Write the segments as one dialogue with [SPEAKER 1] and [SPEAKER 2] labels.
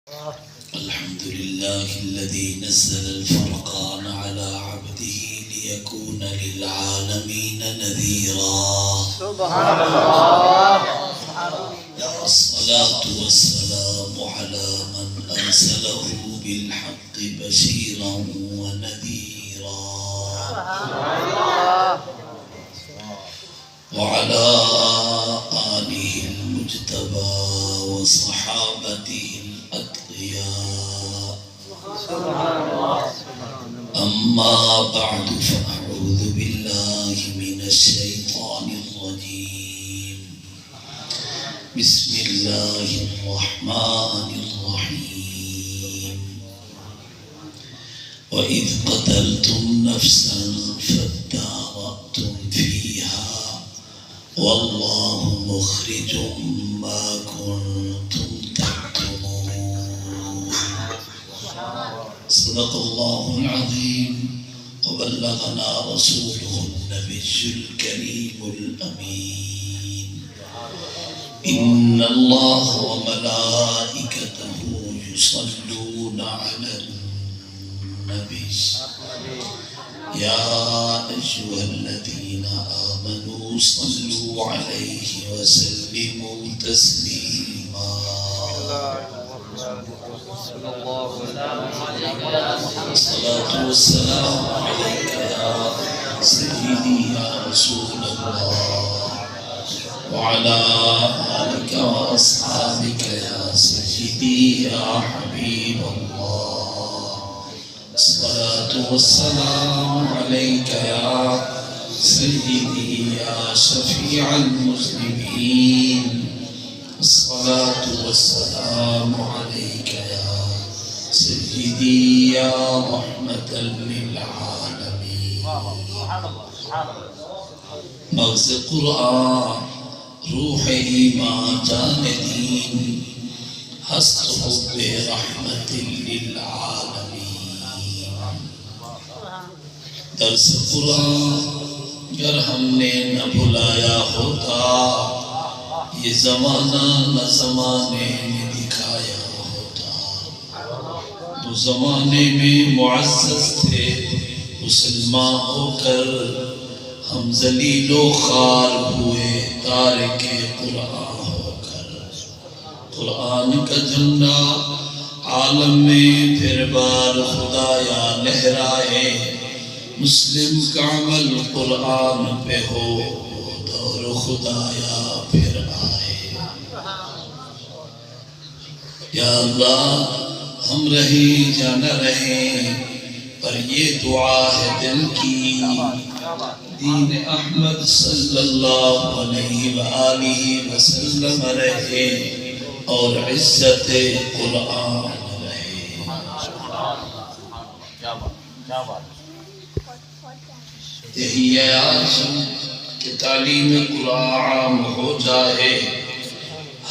[SPEAKER 1] الحمد لله الذي نزل الفرقان على عبده ليكون للعالمين نذيرا.
[SPEAKER 2] سبحان الله.
[SPEAKER 1] الصلاة والسلام على من أرسله بالحق بشيرا ونذيرا وعلى آله المجتبى وصحابته الأتقياء. أما بعد فأعوذ بالله من الشيطان الرجيم. بسم الله الرحمن الرحيم. وإذ قتلتم نفسا فادارأتم فيها والله مخرج ما كنتم تكتمون. صدق الله العظيم وبلغنا رسوله النبي الكريم الأمين. إن الله وملائكته يصلون على النبي يا أيها الذين آمنوا صلوا عليه وسلموا تسليما. الصلاة والسلام عليك يا سيدي يا رسول الله وعلى آلك وأصحابك يا سيدي يا حبيب الله. الصلاة والسلام عليك يا سيدي يا شفيع المذنبين. الصلاة والسلام عليك يا سيدي يا رحمة للعالمين. مغز قرآن روح ایمان جان دین ہست حب رحمت للعالمین. درس قرآن گر ہم نے نہ بھلایا ہوتا یہ زمانہ نہ زمانے نے دکھایا ہوتا. وہ زمانے میں معزز تھے مسلمان ہو کر ہم ذلیل و خوار ہوئے تارک قرآن ہو کر. قرآن کا جھنڈا عالم میں پھر بار خدایا لہرائے. مسلم کا عمل قرآن پہ ہو دور خدایا پھر آئے. یا اللہ ہم رہیں یا نہ رہیں پر یہ دعا ہے دل کی. دین احمد صلی اللہ علیہ وآلہ وسلم رہے اور عزت قرآن رہے. یہی ہے آج کہ تعلیم قرآن عام ہو جائے.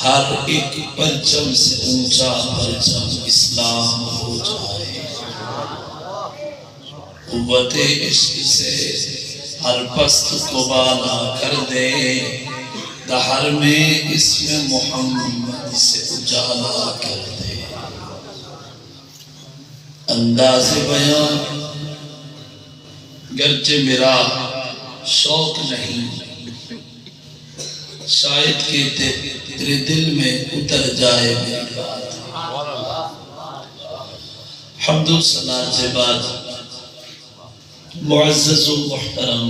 [SPEAKER 1] ہر ایک پرچم سے اونچا پرچم اسلام ہو جائے. قوت عشق سے ہر پست کو بالا کر دے. دہر میں اسم محمد سے اجالا کر دے. انداز بیان گرچہ میرا شوق نہیں شاید کہ تیرے دل میں اتر جائے میری بات. حمد و ثنا سے بعد معزز و محترم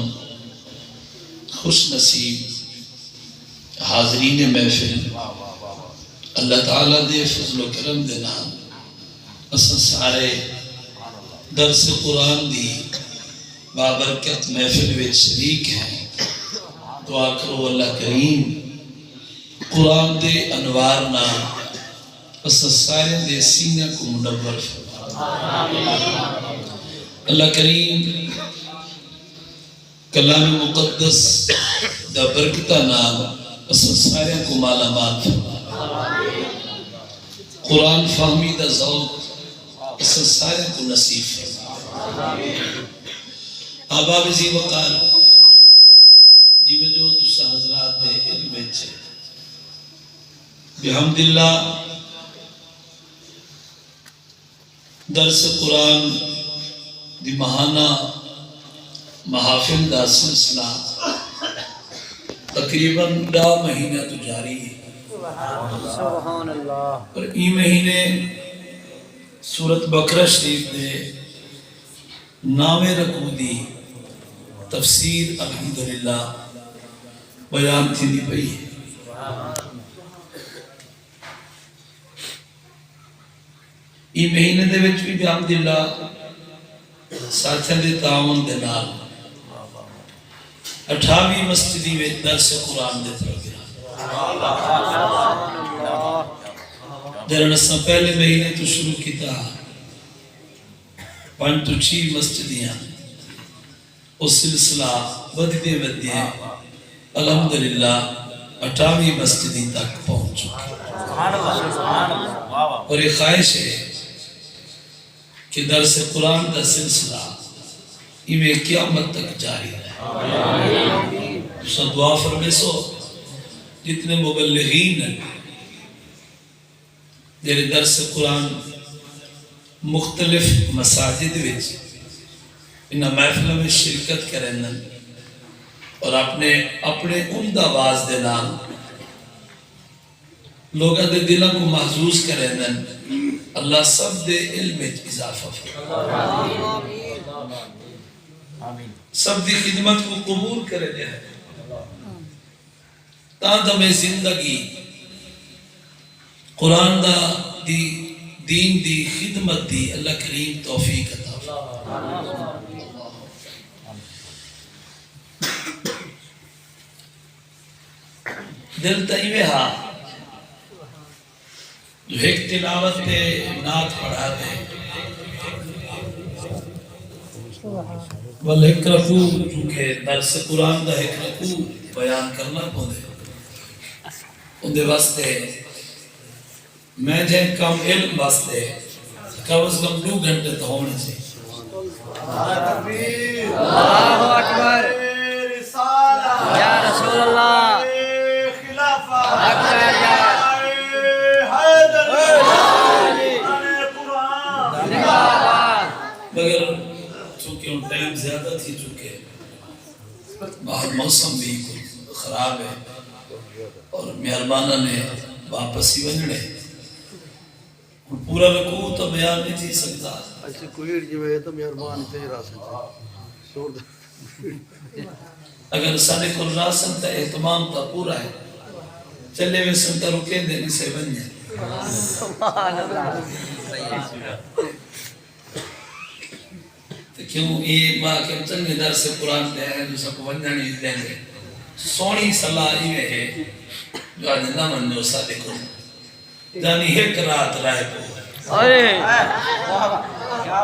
[SPEAKER 1] خوش نصیب حاضرین محفل اللہ تعالیٰ دے فضل و کرم دے نام اساں سارے درس قرآن دی بابرکت محفل وچ شریک ہیں. دعا کرو اللہ کریم قرآن دے انوار نام اساں سارے دے سینہ کو منور فرمائے. اللہ کریم کلام مقدس دا برکتہ نام اساں سارے کو مالا مال فرمائے. قرآن فہمی دا ذوق اساں سارے کو نصیب فرمائے. آباب زی وقال جی میں جو تسا حضرات دے علم چھے بحمد اللہ درس قرآن دی ماہانہ محافل دا سلسلہ تقریباً 2 مہینہ تو جاری ہے
[SPEAKER 2] سبحان اللہ
[SPEAKER 1] اور ای مہینے سورت بقرہ شریف دے 9 رکوع دی تفسیر الحمدللہ بیان تھی دی پئی ہے۔ ای مہینے دے وچ بھی الحمدللہ ساتھیاں دے تعاون دے نال 28ویں مسجدی میں درس قرآن دے پروگرام جرن اساں پہلے مہینے تو شروع کیتا 5 تو 6 مسجدیاں اس سلسلہ ودے الحمدللہ 28ویں مسجدی تک پہنچ چکے اور یہ خواہش ہے کہ درس قرآن کا سلسلہ ایویں قیامت تک جاری ہے۔ سو دعا فرمے سو جتنے مبلغین ہیں جنہیں درس قرآن مختلف مساجد وچ انہاں محفلوں میں شرکت کریں اور اپنے عمدہ آواز دے نال لوگاں دے دلوں کو محظوظ کریں اللہ سب دے علم اضافہ سب دی خدمت کو قبول کرے دے تاں میں زندگی قرآن دا دین دی خدمت دی اللہ کریم توفیق عطا دل تیوے ہاں جو ایک تلاوت دے نعت پڑھا دے بل ایک رکوع چونکہ درس قرآن دا ایک رکوع بیان کرنا پوندے اندے واسطے میں جائیں کم علم واسطے کم از کم 2 گھنٹے تو ہونے سے
[SPEAKER 2] اللہ اکبر یا رسول اللہ اکبر یا
[SPEAKER 1] مگر چونکہ ان ٹائم زیادہ تھی چکے باہر موسم بھی خراب ہے اور مہربانہ نے واپس ہی بننے پورا رکوع تو بیان نہیں تھی سکتا
[SPEAKER 3] ایسے کوئی جو ہے تو مہربان تے راسن
[SPEAKER 1] اگر سارے کو راسن تا اہتمام تا پورا ہے چلے میں سنتا رکے دینے سے بن جائے
[SPEAKER 2] سبحان اللہ
[SPEAKER 1] کیوں یہ ماں کے چنگے درس قرآن دے ہیں جو سب کو ونجانی دیں گے سونی صلاح یہ ہے جو آج نہ من جو ساتھ کو جانی ایک رات رائے پو
[SPEAKER 2] ارے
[SPEAKER 3] کیا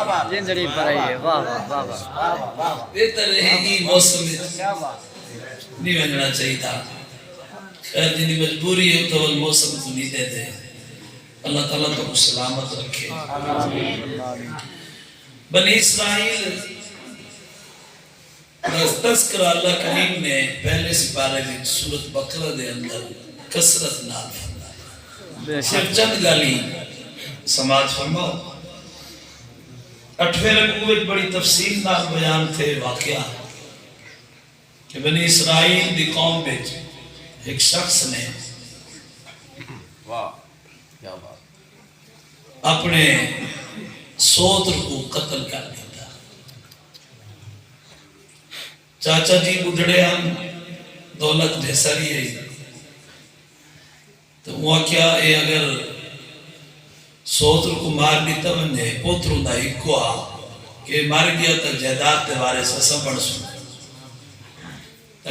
[SPEAKER 3] بات
[SPEAKER 2] زندگی پر آئی ہے واہ واہ واہ
[SPEAKER 1] بہتر ہے یہ موسم نہیں بننا چاہیے تھا خیر جنہی مجبوری ہے تو موسم کو نہیں دے دے اللہ تعالیٰ تو سلامت رکھے بنی اسرائیل تذکرہ اللہ کریم نے پہلے سپارے میں سورت بقرہ دے اندر کثرت نال فرمایا صرف چند گالی سماعت فرماؤ 8ویں رکوع میں بڑی تفصیل نال بیان تھے واقعہ کہ بنی اسرائیل دی قوم میں ایک شخص نے اپنے سوتر کو قتل کر دیتا چاچا جی بڑھڑے ہم دولت ڈھیساری ہے تو وہ کیا ہے اگر سوتر کو مار دیتا بندے پوتروں دا ایکو آ کہ مار گیا تا جائیداد تے بارے سے سب بڑھ سن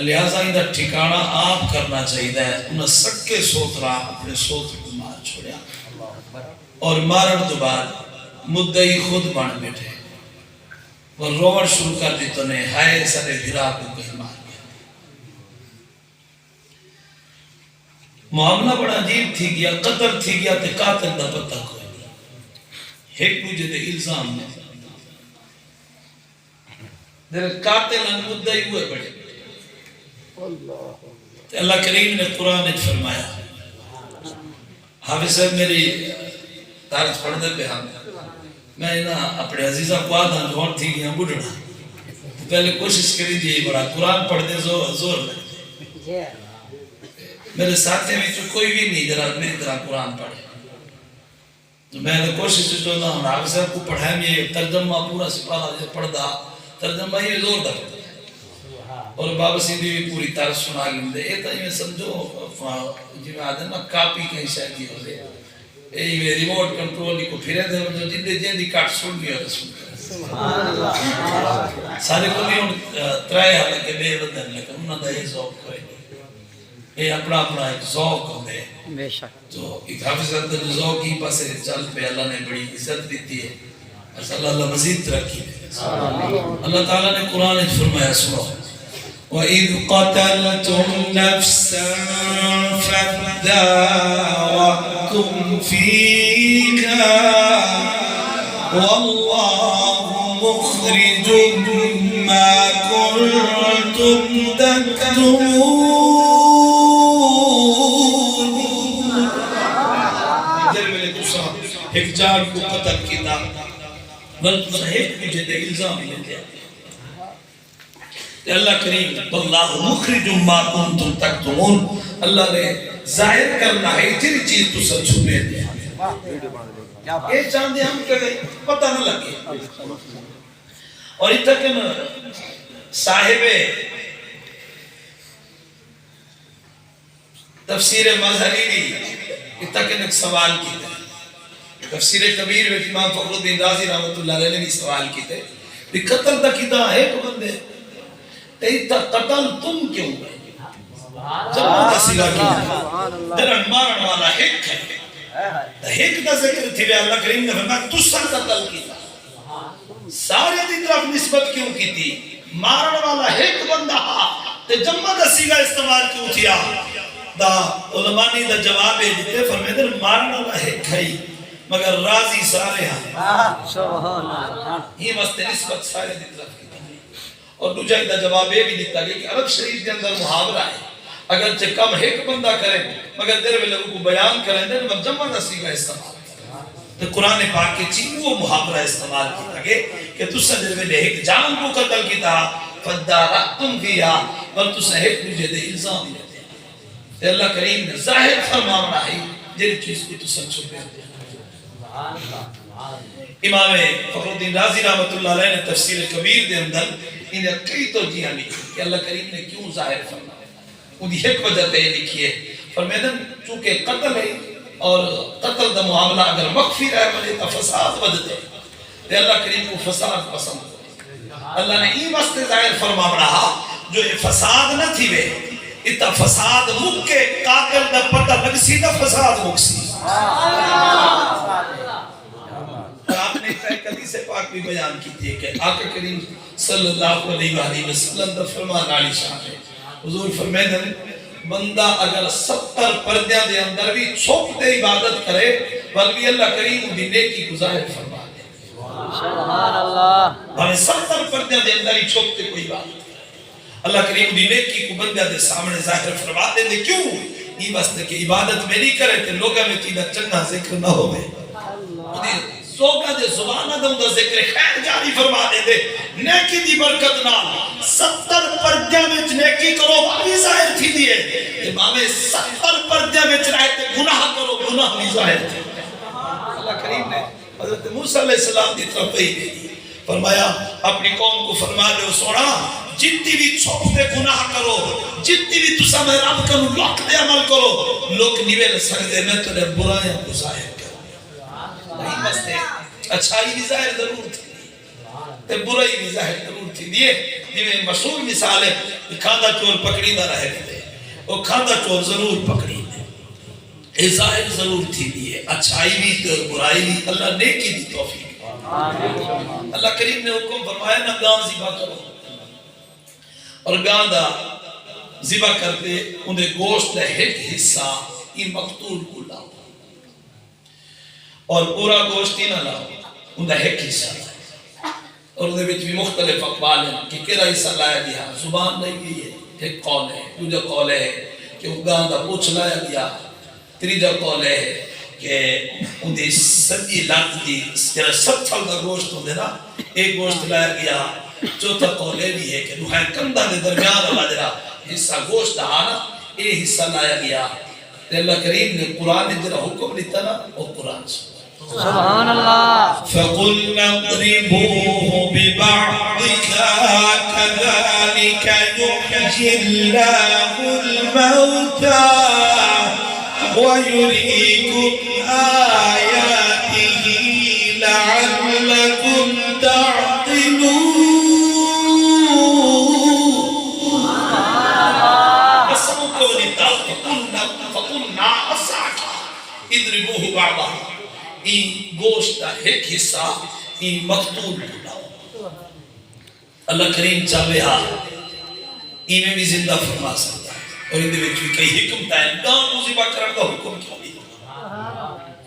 [SPEAKER 1] لہذا اندھا ٹھکانہ آپ کرنا چاہیے انہاں سکے سوترہ اپنے سوتر کو مار چھوڑیا اور مارن تو بعد مدعی خود بن بیٹھے وہ روڑ شروع کر دی تو نے ہائے سارے بھرا کو کہیں مار گیا معاملہ بڑا عجیب تھی گیا قتل تھی گیا تے قاتل دا پتہ کوئی نہیں ایک مجھے دے الزام میں در قاتل ان مدعی ہوئے بڑے اللہ کریم نے قرآن فرمایا حافظ صاحب میری تارج پڑھ دے پہ ہم میں نا اپنے عزیزہ کو آدھا جو اور تھی گیا بڑھنا پہلے کوشش کری دی بڑا قرآن پڑھ دے زور لگے میرے ساتھیں میں کوئی بھی نہیں جرا میری طرح قرآن پڑھے تو میں نے کوشش جو نہ ہوں آپ صاحب کو پڑھائیں یہ ترجمہ پورا سپاہا پڑھ دا ترجمہ یہ زور دا اور بابا سیدھی بھی پوری طرح سنا گئے اے تا میں سمجھو جی میں آدھے نا کاپی کہیں شاید ہی ہو دے اے میں ریموٹ کنٹرول کو پھرے دے جو جدے جیندی کٹ سن بھی ہوتا سن سارے کو بھی ان ترائے حالکہ بے بدن لیکن انہوں نے یہ ذوق کوئی یہ اپنا اپنا ایک ذوق ہوتے ہیں
[SPEAKER 2] بے شک
[SPEAKER 1] تو ایک حافظ حضرت جو ذوق ہی پاسے چل پہ اللہ نے بڑی عزت دیتی ہے اور اللہ مزید ترقی ہے اللہ تعالیٰ نے قرآن اچھ فرمایا سنو وَإِذْ قَتَلْتُمْ نَفْسًا فَادَّارَأْتُمْ فِيهَا وَاللَّهُ مُخْرِجٌ مَا كُنْتُمْ تَكْتُمُونَ ایک جان کو قتل کیتا بلکہ ایک مجھے دے الزام لے دیا اللہ کریم واللہ مخرج ما کنتم تکتمون اللہ نے ظاہر کرنا ہے تیری چیز تو سب چھپے دیا یہ چاندے ہم کہے پتہ نہ لگے اور اتنا کہ صاحب تفسیر مظہری بھی اتنا کہ ایک سوال کی تھے تفسیر کبیر میں امام فخر الدین رازی رحمت اللہ علیہ نے بھی سوال کی تھے کہ قتل تا کیتا ہے تو بندے تیتا قتل تم کیوں گئے جمعہ دا سلا کیوں درن مارن والا حق ہے حق دا ذکر تھی بے اللہ کریم نے فرمایا تسا قتل کیتا سارے دی طرف نسبت کیوں کی تھی مارن والا حق بندہ تے جمعہ دا سلا استعمال کیوں تھیا دا علماء نے دا جواب دیتے فرمائے در مارن والا حق ہے مگر راضی سارے ہیں
[SPEAKER 2] سبحان اللہ
[SPEAKER 1] یہ مستے نسبت سارے دی طرف کی تھی اور دوجہ دا جواب یہ بھی دیتا گیا کہ عرب شریف کے اندر محاورہ ہے اگرچہ کم ایک بندہ کریں مگر دیر میں لوگوں کو بیان کریں دیر میں جمع نسی کا استعمال تو قرآن پاک کے چیز وہ محاورہ استعمال کیتا گیا کہ تسا دیر میں ایک جان کو قتل کیتا فَدَّارَأْتُمْ فِيهَا بل تسا ایک مجھے دے الزام لیتے ہیں کہ اللہ کریم نے ظاہر فرمانا ہے جن چیز کو تسا چھپے ہیں امام فخر الدین رازی رحمت اللہ علیہ نے تفسیر کبیر دے اندر انہیں کئی توجیہ لکھی کہ اللہ کریم نے کیوں ظاہر فرمایا انہی ایک وجہ پہ لکھی ہے فرمیدن چونکہ قتل ہے اور قتل دا معاملہ اگر مخفی رہے بلے تا فساد بدتے تو اللہ کریم کو فساد پسند ہو اللہ نے این واسطے ظاہر فرمایا جو فساد نہ تھی بے اتا فساد مکے قاتل دا پتہ لگ سیدھا فساد مکسی آپ نے ایک حدیث پاک بھی بیان کی تھی کہ آقا کریم صلی اللہ علیہ وسلم دا فرمان عالی شان ہے حضور فرمائے بندہ اگر 70 پردیاں دے اندر بھی چھوپتے عبادت کرے بلکہ اللہ کریم دی نیکی کو ظاہر فرما دے
[SPEAKER 2] سبحان اللہ
[SPEAKER 1] ہمیں 70 پردیاں دے اندر ہی چھوپتے کوئی عبادت اللہ کریم دی نیکی کو بندہ دے سامنے ظاہر فرما دے کیوں یہ بس کہ عبادت میں نہیں کرے تو لوگوں میں تینا چنگا ذکر نہ ہوئے زوگا دے زبانہ دے اندر ذکر خیر جاری فرما دے نیکی دی برکت نہ 70 پردیاں میں نیکی کرو بھی ظاہر تھی دیئے امام 70 پردیاں میں رہتے گناہ کرو گناہ بھی ظاہر تھی اللہ کریم نے حضرت موسیٰ علیہ السلام دی طرف ہی دے دی فرمایا اپنی قوم کو فرما دے سونا جتنی بھی چھوٹے گناہ کرو جتنی بھی تسا میں رب کرو لوک دے عمل کرو لوگ نیوے سکتے میں تیرے برائیاں کو ظاہر کرو نہیں بستے اچھائی بھی ظاہر ضرور تھی تے برائی بھی ظاہر ضرور تھی دیئے جنہیں مشہور مثال ہے کہ کھاندہ چور پکڑی نہ رہے تھے وہ کھاندہ چور ضرور پکڑی دے یہ ظاہر ضرور تھی دیئے اچھائی بھی تے برائی بھی اللہ نیکی دی توفیق اللہ کریم نے حکم فرمایا نہ گاں ذبح کرو اور گاں دا ذبح کرتے انہیں گوشت دا ایک حصہ یہ مقتول کو لاؤ اور پورا گوشت ہی نہ لاؤ انہیں ایک حصہ لاؤ اور انہیں بھی مختلف اقوال ہیں کہ کیرا حصہ لایا گیا زبان نہیں بھی ہے ایک قول ہے دوجہ قول ہے کہ وہ گاں دا پوچھ لایا گیا تیجا قول ہے کہ ان دی سجی لات دی جڑا ستھل دا گوشت ہوندے نا ایک گوشت لایا گیا چوتھا قول یہ بھی ہے کہ روحیں کندھا دے درمیان والا جڑا حصہ گوشت دا نا یہ حصہ لایا گیا تے اللہ کریم نے قرآن نے جڑا حکم دیتا نا وہ قرآن
[SPEAKER 2] سبحان اللہ
[SPEAKER 1] فَقُلْنَا اضْرِبُوهُ بِبَعْضِهَا كَذَلِكَ يُحْيِي اللَّهُ الْمَوْتَى وَيُرِيكُمْ آيَاتِهِ لَعَلَّكُمْ تَعْقِلُونَ اضربوه بعضها این گوشت کا ایک حصہ این مقتول بناؤ اللہ کریم چاہے ہاں ایمیں بھی زندہ فرما سکتا ہے اور اندھے وچ بھی کئی حکمت ہے دان مصیبہ کرن کا حکم کیوں بھی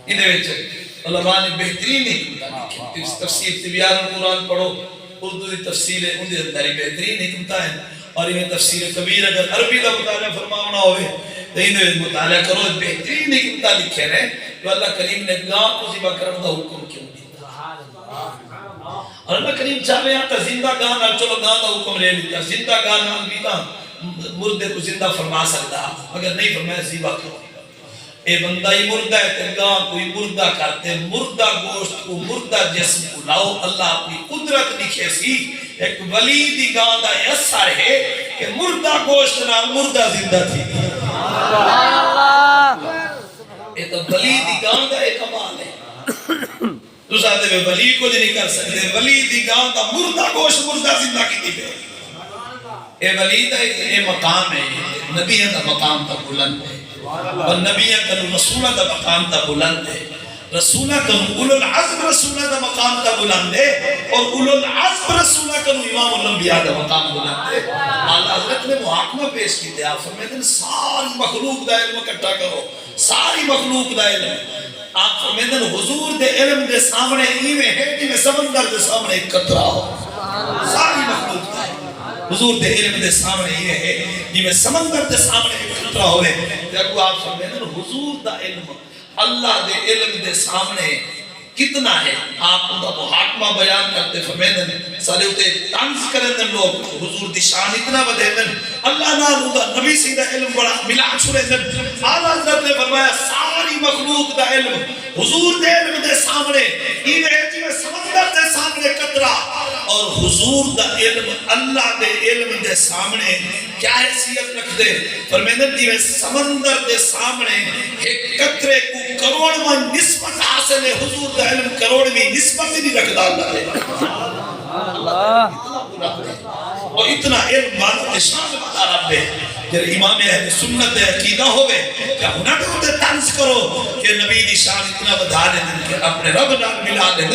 [SPEAKER 1] اندھے وچ علماء نے بہترین حکمت ہے تفسیر تبیان القرآن پڑھو اردو دی تفسیر ہے اندھے اندھاری بہترین حکمت ہے اور انہیں تفسیر کبیر اگر عربی کا مطالعہ فرماونا ہوئے تو انہیں مطالعہ کرو بہترین حکمتہ لکھے رہے تو اللہ کریم نے گاں کو ذبح کرنے کا حکم کیوں دیتا اور اللہ کریم چاہے آتا زندہ گاں نہ چلو گاں کا حکم لے لیتا زندہ گاں نہ بیتا مردے کو زندہ فرما سکتا مگر نہیں فرمایا ذبح کرو اے بندہ ہی مردہ ہے تے گاں کوئی مردہ کرتے مردہ گوشت کو مردہ جسم کو لاؤ اللہ اپنی قدرت لکھے سی ایک ولی دی گاں دا اثر ہے کہ مردہ گوشت نہ مردہ زندہ تھی
[SPEAKER 2] سبحان اللہ
[SPEAKER 1] یہ تو ولی دی گاں دا ایک کمال ہے تو ساتھ میں ولی کو نہیں کر سکتے ولی دی گاں دا مردہ گوشت مردہ زندہ کی دی ہے اے ولی دا ایک مقام ہے نبی دا مقام تا بلند ہے اور نبیہ کا رسولہ دا مقام تا بلند ہے رسولہ کا اولو العظم رسولہ دا مقام تا بلند ہے اور اولو العظم رسولہ کا امام الانبیاء دا مقام بلند ہے اللہ حضرت نے محاکمہ پیش کی دیا فرمیدن ساری مخلوق دا علم اکٹھا کرو ساری مخلوق دا علم آپ فرمیدن حضور دے علم دے سامنے ایویں ہے جی میں سمندر دے سامنے ایک قطرہ ہو ساری مخلوق دا حضور دے علم دے سامنے ایویں ہے جی میں سمندر دے سامنے ایک قطرہ ہوئے جب آپ فرمیدن حضور دا علم اللہ دے علم دے سامنے کتنا ہے آپ ان کا محاکمہ بیان کرتے فرمیدن سارے ہوتے تانس کرندن لوگ حضور دی شان اتنا بدہدن اللہ نہ رودا نبی سیدہ علم بڑا ملا چھوڑے دن آلہ حضرت نے فرمایا ساری مخلوق دا علم حضور دے علم دے سامنے ایویں جی میں سمندر دے سامنے قطرہ اور حضور دا علم اللہ دے علم دے سامنے کیا حیثیت رکھ دے فرمیدن جی میں سمندر دے سامنے ایک قطرے کو کروڑ میں نسبت حاصل ہے حضور دا علم کروڑ میں نسبت نہیں رکھ دا اللہ اور اتنا علم بات شان بتا رب ہے جب امام اہل سنت عقیدہ ہوئے کیا ہونا کہ ہوتے تنس کرو کہ نبی دی شان اتنا بدا دیں کہ اپنے رب نال ملا دیں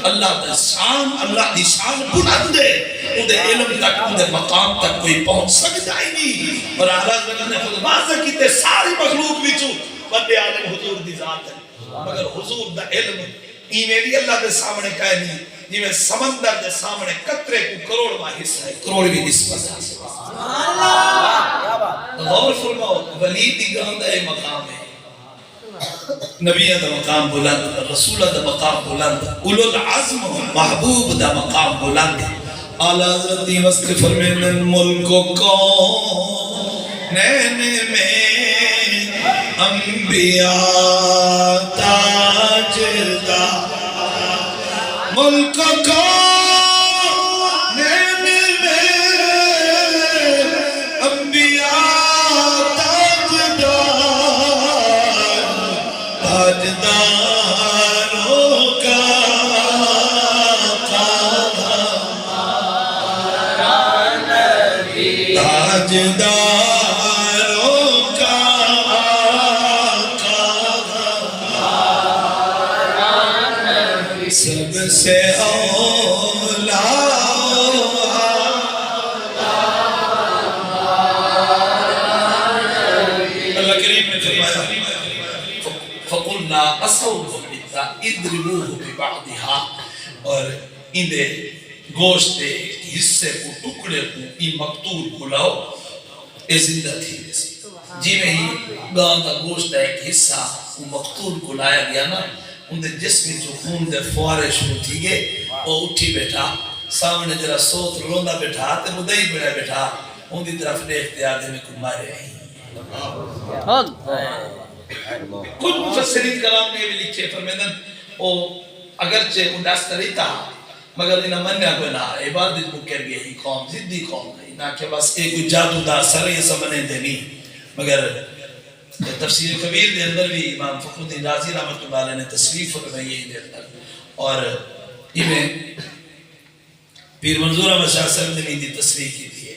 [SPEAKER 1] اللہ دی شان بلند ہے انہیں علم تک انہیں مقام تک کوئی پہنچ سکتا ہی نہیں اور اعلیٰ حضرت نے خود واضح کیتے ساری مخلوق بچو بندے عالم حضور دی ذات ہے مگر حضور دا علم ایمیں بھی اللہ دے سامنے کہے نہیں جی میں سمندر دے سامنے قطرے کو کروڑ ماہ حصہ ہے کروڑ بھی نسبت ہے غور فرماؤ ولی دی گاں دا ایک مقام ہے نبی دا مقام بلند رسول دا مقام بلند اولو العظم محبوب دا مقام بلند اعلیٰ حضرت وسط فرمین ملک کو نینے میں انبیاء تاجدار ملک کو نینے میں انبیاء تاجدار تاجداروں کا تاجداروں سب سے اولا اللہ کریم نے فرمایا فقلنا اصوب اضربوه ببعضها اور اندے گوشت حصے کو ٹکڑے کو ای مقتول کو لاؤ اے زندہ تھی جی میں ہی گاؤں کا گوشت ہے ایک حصہ وہ مقتول کو لایا گیا نا ان دے جسمی جو خون دے فوارے شروع تھی گئے وہ اٹھی بیٹھا سامنے جرا سوت روندا بیٹھا تے مدعی بڑا بیٹھا ان دی طرف دیکھتے آدھے میں کو مارے ہیں کچھ مفسرین کلام نے بھی لکھے فرمیدن او اگرچہ انداستری تھا مگر انہا منیا کوئی نہ عبادت کو کر گئے ہی قوم زدی قوم ہے انہا کہ بس ایک جادو دا سر یہ سمنے دینی مگر تفسیر کبیر دے اندر بھی امام فخر الدین رازی رحمت اللہ علیہ نے تصریف فرمائی ہے دے اندر اور یہ میں پیر منظور احمد شاہ صاحب نے بھی دی تصریف کی تھی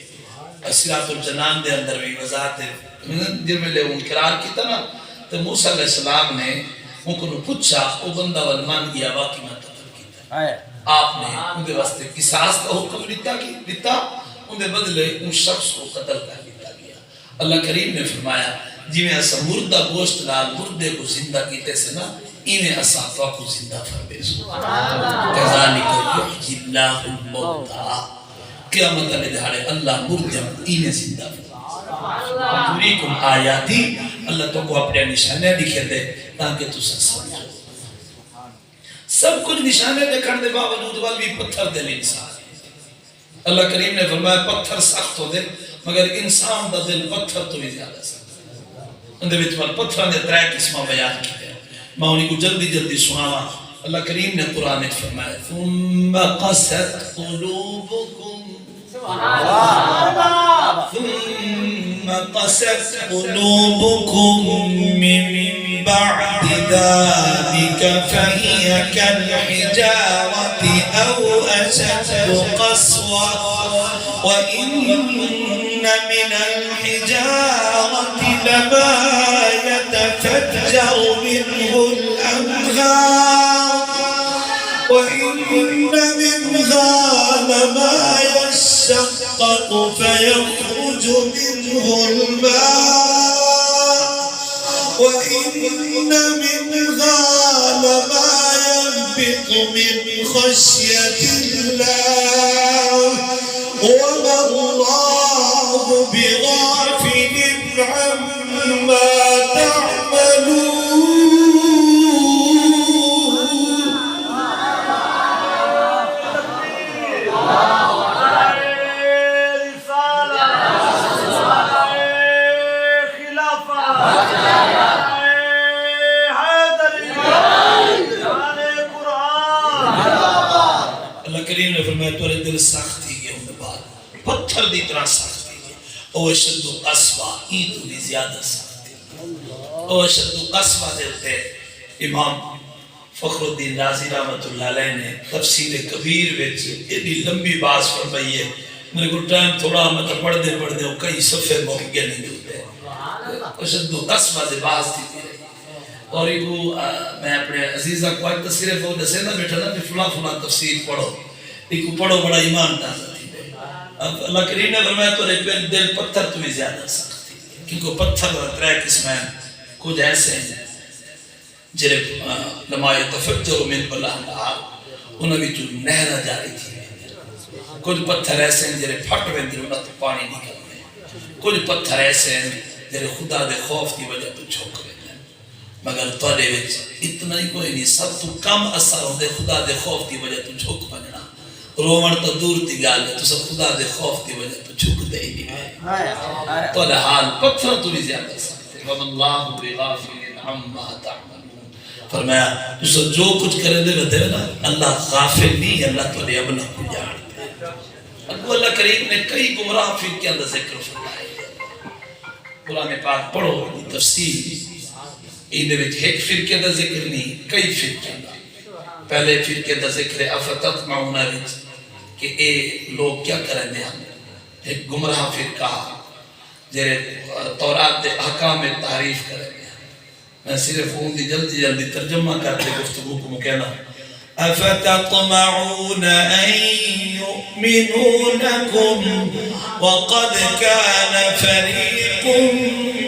[SPEAKER 1] اسرات الجنان دے اندر بھی وضاحت جن میں لے انقرار کی طرح تو موسیٰ علیہ السلام نے ان کو پوچھا وہ بندہ والمان گیا واقعی میں قتل کی تھا آپ نے ان کے واسطے قصاص کا حکم دیتا ان کے بدلے ان شخص کو قتل کر دیتا گیا اللہ کریم نے فرمایا جی میں ایسا مردہ گوشت لال مردے کو زندہ کیتے سے نا ایمیں ایسا تو کو زندہ فرمیزو کذالک یحیی اللہ الموتى قیامت علیہ دہاڑے اللہ مردے کو ایمیں زندہ فرمیزو یریکم آیاتی اللہ تو کو اپنے نشانے دکھے دے تاکہ تو سمجھو سب کچھ نشانے دکھن دے باوجود والی پتھر دے انسان اللہ کریم نے فرمایا پتھر سخت ہو دے مگر انسان دا دل پتھر تو بھی زیادہ سخت اندھے بیچوال پتھر دے ترائے قسمہ بیان کی ہے میں انہیں کو جلدی جلدی سناوا اللہ کریم نے قرآن نے فرمایا ثم قست قلوبكم ثم قست قلوبكم من بعد ذلك فهي كالحجارة أو أشد قسوة وإن من الحجارة لما يتفجر منه الأنهار وإن منها لما يشقق فيخرج منه الماء وإن منها لما يهبط من خشية الله وما الله بغافل عما تعملون کریم نے فرمایا تو دل سخت ہی گئے ہونے بعد پتھر دی طرح سخت ہی گئے او اشد قصبہ ای تو بھی زیادہ سخت ہی او اشد قصبہ دیتے امام فخر الدین رازی رحمت اللہ علیہ نے تفسیر کبیر ویچ اتنی لمبی باز فرمائی ہے میرے کو ٹائم تھوڑا مطلب پڑھ دے ہو کئی صفحے موقع نہیں ہوتے اشد قصبہ دے باز دی اور ایک میں اپنے عزیزہ کو ایک تصویر کو دسے نا بیٹھا نا کہ فلاں فلاں تفسیر پڑھو ایک پڑھو بڑا ایمان تازہ تھی اللہ کریم نے فرمایا تو دل پتھر تو بھی زیادہ سخت تھی کیونکہ پتھر اور ترائے قسم ہیں کچھ ایسے ہیں جنہیں لما یتفجر من الانہار انہوں بھی جو نہرہ جاری تھی کچھ پتھر ایسے ہیں جنہیں پھٹ میں دل انہوں تو پانی نکل گئے کچھ پتھر ایسے ہیں جنہیں خدا دے خوف کی وجہ تو چھوک رہے مگر توڑے وچ اتنا ہی کوئی نہیں سب تو کم اثر ہوندے خدا دے خوف کی وجہ تو جھک بننا رومن تو دور تھی گال ہے تو سب خدا دے خوف کی وجہ تو جھک دے ہی نہیں تو حال پتھر تو بھی زیادہ سکتے وَمَا اللَّهُ بِغَافِلٍ عَمَّا تَعْمَلُونَ فرمایا جو کچھ کرے دے بتے نا اللہ غافل نہیں اللہ تو نے ابنا کو جاڑتے اب اللہ کریم نے کئی گمراہ فرقے اندر ذکر فرمائے قرآن پاک پڑھو تفسیر ایدے وچ ایک فرقے دا ذکر نہیں کئی فرقے دا پہلے فرقے دا ذکر افتطمعون وچ کہ اے لوگ کیا کریں دے ہم ایک گمراہ فرقہ جرے تورات دے احکام میں تعریف کریں دے میں صرف ان دی جلدی جلدی ترجمہ کرتے گفتگو کو کہنا افتطمعون ان يؤمنوا لكم وقد كان فريق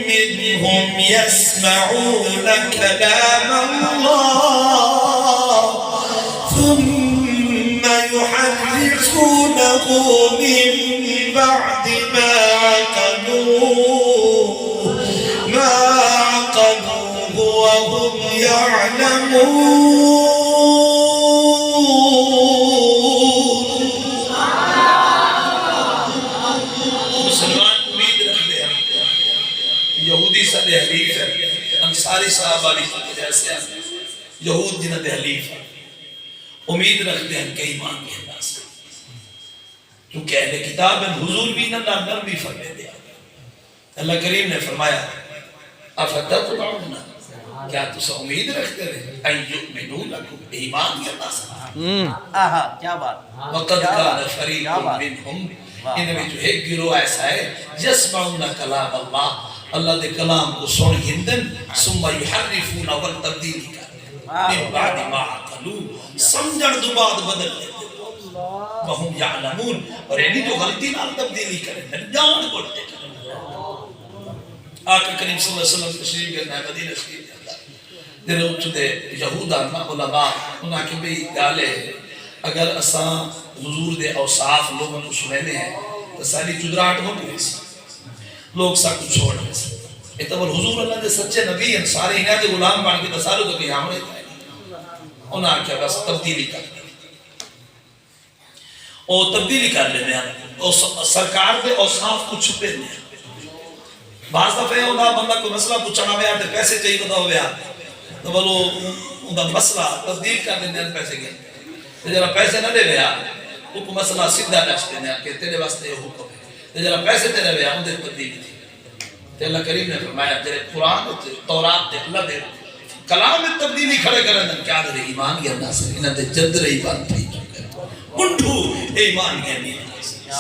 [SPEAKER 1] منهم يسمعون كلام الله ثم يحرفونه من بعد ما عقلوه والی جیسے یہود جنہ دے حلیف امید رکھتے ہیں کہ ایمان کے اللہ سے، کیونکہ اہل کتاب میں حضور بھی نہ نرمی فرمے دے. اللہ کریم نے فرمایا افتطمعون، کیا تسا امید رکھتے رہے ان یؤمنوا لکم، ایمان کے اللہ سے.
[SPEAKER 2] آہا کیا بات.
[SPEAKER 1] وقد کان فریق منہم، ان میں جو ایک گروہ ایسا ہے یسمعون کلام اللہ، اللہ دے کلام کو سن ہندن، ثم یحرفون ول تبدیل کرتے من بعد ما عقلوا، سمجھن دو بعد بدل لیتے وہم یعلمون، اور یعنی جو غلطی نال تبدیلی کریں جان بڑھتے کریں. آقا کریم صلی اللہ علیہ وسلم تشریف کرنا ہے مدینہ شریف کے اندر، دیر اچھ دے یہودان علماء انہاں کی بھی گالے اگر اساں حضور دے اوصاف لوگوں کو سنینے ہیں تو ساری چدراہٹ ہو گئی سی، لوگ سا کچھ چھوڑ رہے سے. اتبر حضور اللہ دے سچے نبی ہیں، سارے انہیں دے غلام بان کے تسارو تو قیام رہتا ہے. انہاں کیا بس تبدیلی کر لیں، او تبدیلی کر لینے ہیں، سرکار دے اوصاف کو چھپے لیں. بعض دفعے ہوتا بندہ کوئی مسئلہ پوچھنا ہوا تو پیسے چاہیے بتا ہوا تو بولو ان مسئلہ تبدیل کر دیں دیں پیسے گئے تو جرا پیسے نہ دے گیا وہ کو مسئلہ سیدھا نشت دیں کہ تیرے واسطے یہ حکم ہے تو جرا پیسے دے گیا ان دے تبدیل تھی. تو اللہ کریم نے فرمایا جرے قرآن تورات دے اللہ دے کلام میں تبدیلی کھڑے کریں دیں کیا دے ایمان گیا ناصر انہاں دے جدر ایمان تھی انٹھو ایمان گیا نہیں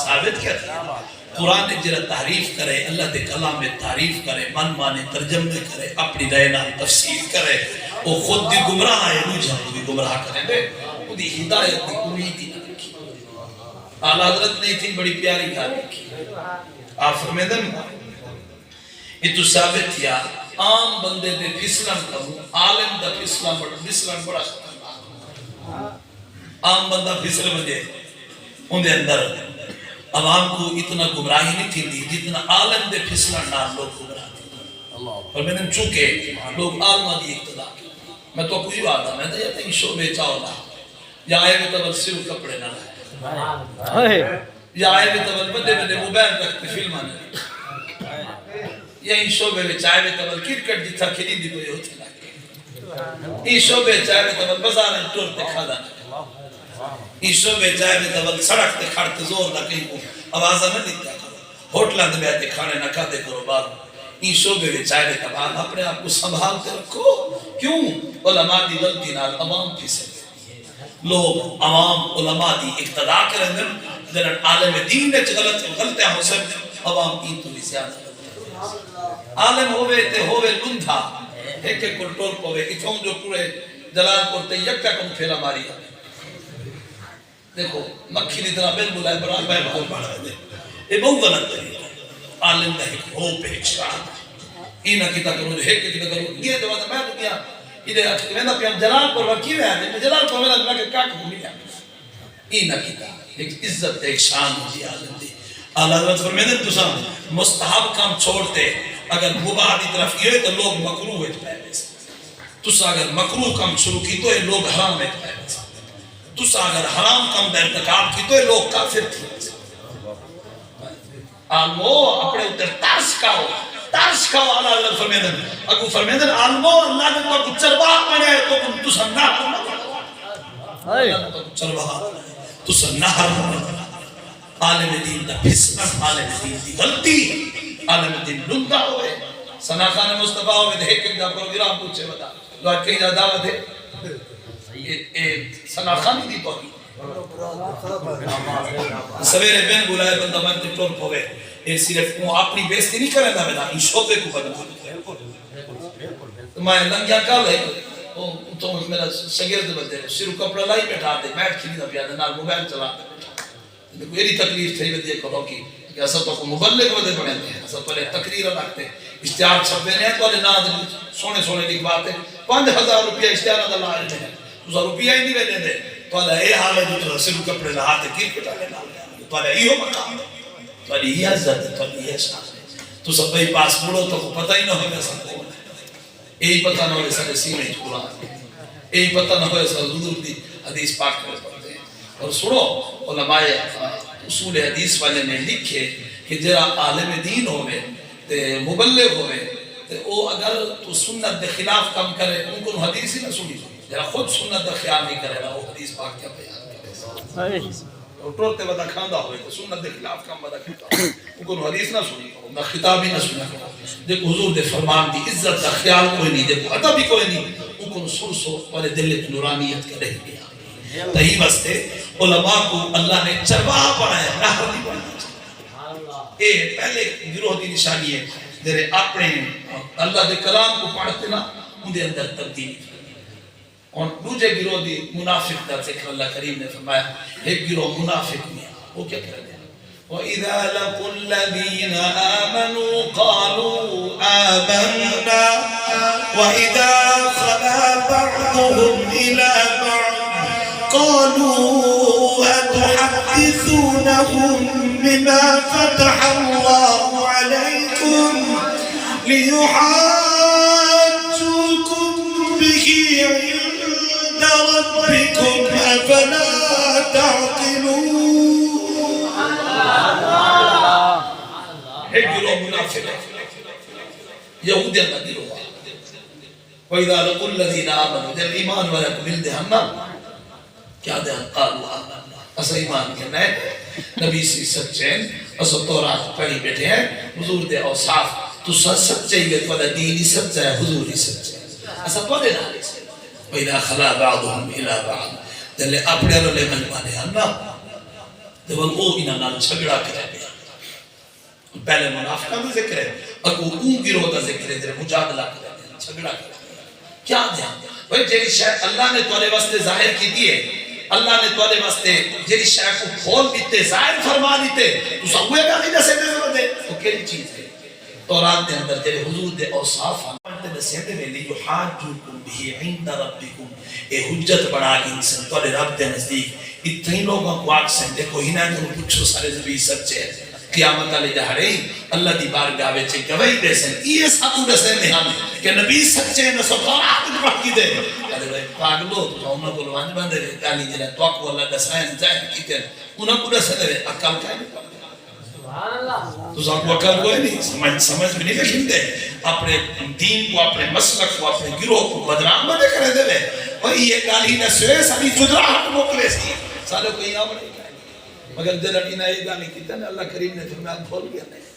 [SPEAKER 1] ثابت کیا تھا. قرآن جرا تعریف کرے، اللہ دے کلام میں تعریف کرے، من مانے ترجمے کرے، اپنی رائے تفسیر کرے، وہ خود بھی گمراہ ہے روجہ بھی گمراہ کرے دے وہ دی ہدایت دی امید ہی نہ رکھی. اعلیٰ حضرت نے اتنی بڑی پیاری کہانی کی. آپ فرمیدن یہ تو ثابت کیا عام بندے دے پھسلن کروں عالم دا پھسلن بڑا خطرناک. عام بندہ پھسل بجے ان دے اندر عوام کو اتنا گمراہی نہیں تھی دی جتنا عالم دے پھسلن نام لوگ گمراہ تھی. اور میں نے چونکہ لوگ عالمہ دی اقتدار کی میں تو کوئی وعدہ میں تو یہ شعبے چاہو نہ یا آئے میں تبل سیو کپڑے نہ لائے یا آئے میں تبل بندے بندے موبائل رکھتے فلمہ نہ یہی شعبے میں چاہے میں تبل کرکٹ جتھا کھلی دی کوئی ہوتی نہ یہ شعبے چاہے میں تبل بزار ٹورتے کھادا نہ ایشو بے جائے میں تبل سڑک تے کھڑتے زور نہ کہیں کو آوازہ نہ دیتا کرو ہوٹلہ دے بیٹھے کھانے نہ کھاتے کرو بار ایشو بے جائے میں تبل اپنے آپ کو سنبھالتے رکھو. کیوں علماء دی غلطی نال عوام پھسے لوگ عوام علماء دی اقتدا کریں دن جنہاں عالم دین نے غلطیاں ہو سکتے عوام این تو بھی زیادہ عالم ہوئے تے ہوئے لندھا ایک ایک کنٹرول پوے اتھوں جو پورے جلال پورتے یکا کم پھیرا ماری ہے. دیکھو مکھی دی طرح بل بلائے برا بہن کو پڑھا دے یہ بہت غلط طریقہ عالم دا ایک روپ ایک شان اینا کتا کرو جو ایک کتا کرو یہ دو بات میں تو کیا یہ میں پہ جلال پر وکی میں آنے جلال پر میں کہ کاٹ کو ملیا اینا کتا ایک عزت ایک شان ہوئی عالم دی. اعلیٰ حضرت فرمیدن تو سام مستحب کام چھوڑتے اگر مباح دی طرف یہ تو لوگ مکروہ ہوئے پہلے سے تو اگر مکروہ کام شروع کی تو یہ لوگ حرام ہوئے پہلے سے تو اگر حرام کام دا ارتکاب کی تو یہ لوگ کافر تھے. عالمو اپنے اتر ترس کھاؤ اعلیٰ حضرت فرمیدن اگو فرمیدن عالمو اللہ نے تو کچھ چرواہ بنے تو تو سننا تو سننا عالم دین دا پھسلن عالم دین دی غلطی عالم دین لندہ ہوئے. ثنا خان مصطفیٰ ہوئے دے ایک دا پروگرام پوچھے بتا جو آج کہیں جا دعوت ہے ثنا خان دی توقی سویرے بین بلائے بندہ من تے ٹور پوے یہ صرف اپنی بیستی نہیں کرے دا بنا ان شعبے کو بدل تو میں لنگیا کال ہے تو میرا شگرد بندے شروع کپڑا لائی بیٹھا دے میٹ کھلی دا پیادے نال موبائل چلا دے دیکھو یہ تکلیف تھی بدے کہو کہ ایسا تو کو مبلغ بدے پڑھیں دے ایسا پہلے تقریر رکھتے اشتہار چھپے نہیں تو والے ناد سونے سونے کی بات ہے 5000 روپیہ اشتہار دا لا رہے ہیں تو روپیہ ہی نہیں دے دے تو والا اے حال ہے جو شروع کپڑے لہا دے کی پٹا لے تو والا یہ مقام ہے تو والی یہ عزت ہے تو والی یہ شان ہے تو سب بھائی پاس پڑھو تو پتہ ہی نہ ہوئے سب کو یہی پتہ نہ ہوئے سارے سینے قرآن یہی پتہ نہ ہوئے سارے حضور دی حدیث پاک میں پڑھتے ہیں. اور سنو علماء اصول حدیث والے نے لکھے کہ جرا عالم دین ہوئے تے مبلغ ہوئے تے او اگر تو سنت دے خلاف کم کرے ان کو حدیث ہی نہ سنی جرا خود سنت دا خیال نہیں کرے وہ حدیث پاک کیا بیان کرے ٹوٹتے ودا کھاندا ہوئے تو سنت دے خلاف کم ودا کھاندا ان کو حدیث نہ سنی نہ خطاب ہی نہ سنا دیکھو حضور دے فرمان دی عزت دا خیال کوئی نہیں دیکھو ادب بھی کوئی نہیں ان کو سرسو والے دل نورانیت کرے گیا تہی واسطے علماء کو اللہ نے چرواہا بنایا راہ نہیں بنایا اے پہلے گروہ دی نشانی ہے جرے اپنے اللہ دے کلام کو پڑھتے نا ان دے اندر تبدیلی اور دوسرے گروہ دی منافق دا ذکر اللہ کریم نے فرمایا ایک گروہ منافق میں وہ کیا کہہ رہے ہیں وَإِذَا لَقُوا الَّذِينَ آمَنُوا قَالُوا آمَنَّا وَإِذَا خَلَا بَعْضُهُمْ إِلَى بَعْضٍ قَالُوا أَتُحَدِّثُونَهُم بِمَا فَتَحَ اللَّهُ عَلَيْكُمْ لِيُحَاجُّوكُم بِهِ عِندَ رَبِّكُمْ أَفَلَا تَعْقِلُونَ ایک گروہ منافق یہودیاں کا گروہ وَإِذَا لَقُوا الَّذِينَ آمَنُوا جب ایمان والا کو مل دے ہم نا کیا دے ہم قالوا آمَنَّا اسا ایمان کہنا ہے نبی سی سچین اسا تورات پڑھی بیٹھے ہیں حضور دے اوصاف تو سچے ہی تو دین ہی سچا ہے حضور ہی سچا ہے اسا پڑھے نہ لے سے وَإِذَا خَلَا بَعْضُهُمْ إِلَى بَعْضٍ جلے اپنے رلے من مانے ہم نا جب وہ انہاں نال جھگڑا کرے گیا پہلے منافقہ کا ذکر ہے اگو اون گروہ کا ذکر ہے جنہیں مجادلہ کرے ہیں جھگڑا کرے ہیں کیا دھیان بھئی جیری شاید اللہ نے توالے واسطے ظاہر کی دیئے اللہ نے توالے واسطے جیری شاید کو کھول دیتے ظاہر فرما دیتے تو سبوئے گا نہیں دسے دے دے تو کیلی چیز ہے تورات دے اندر جیرے حضور دے اوصاف پڑھتے دسے دے میں لیو حاجوکم بھی عند ربکم اے حجت بڑھا انسان توالے رب دے نزدیک اتنی لوگوں کو آگ سے دیکھو ہی نہ جو پچھو سارے زبی سچے ہیں قیامت علی دہرے اللہ دی بارگاہ وچ گواہی دے سن یہ ساتھ دے سن ہم کہ نبی سچے نہ سو تورات دی پڑھ کی دے کہے بھائی پاگلو تو انہاں کو وانج بندے گالی جڑا تو کو اللہ دسائن ظاہر کیتے انہاں کو دس دے عقل کا سبحان اللہ تو سب کو عقل کوئی نہیں سمجھ میں نہیں لکھتے اپنے دین کو اپنے مسلک کو اپنے گروہ کو بدنام بنے کرے دے اور یہ گالی نہ سوے ساری جدراہٹ موکلے سی سارے کو یہاں بنے مگر دلٹی نہ یہ گالی کیتا نا اللہ کریم نے فرمایا کھول گیا نہیں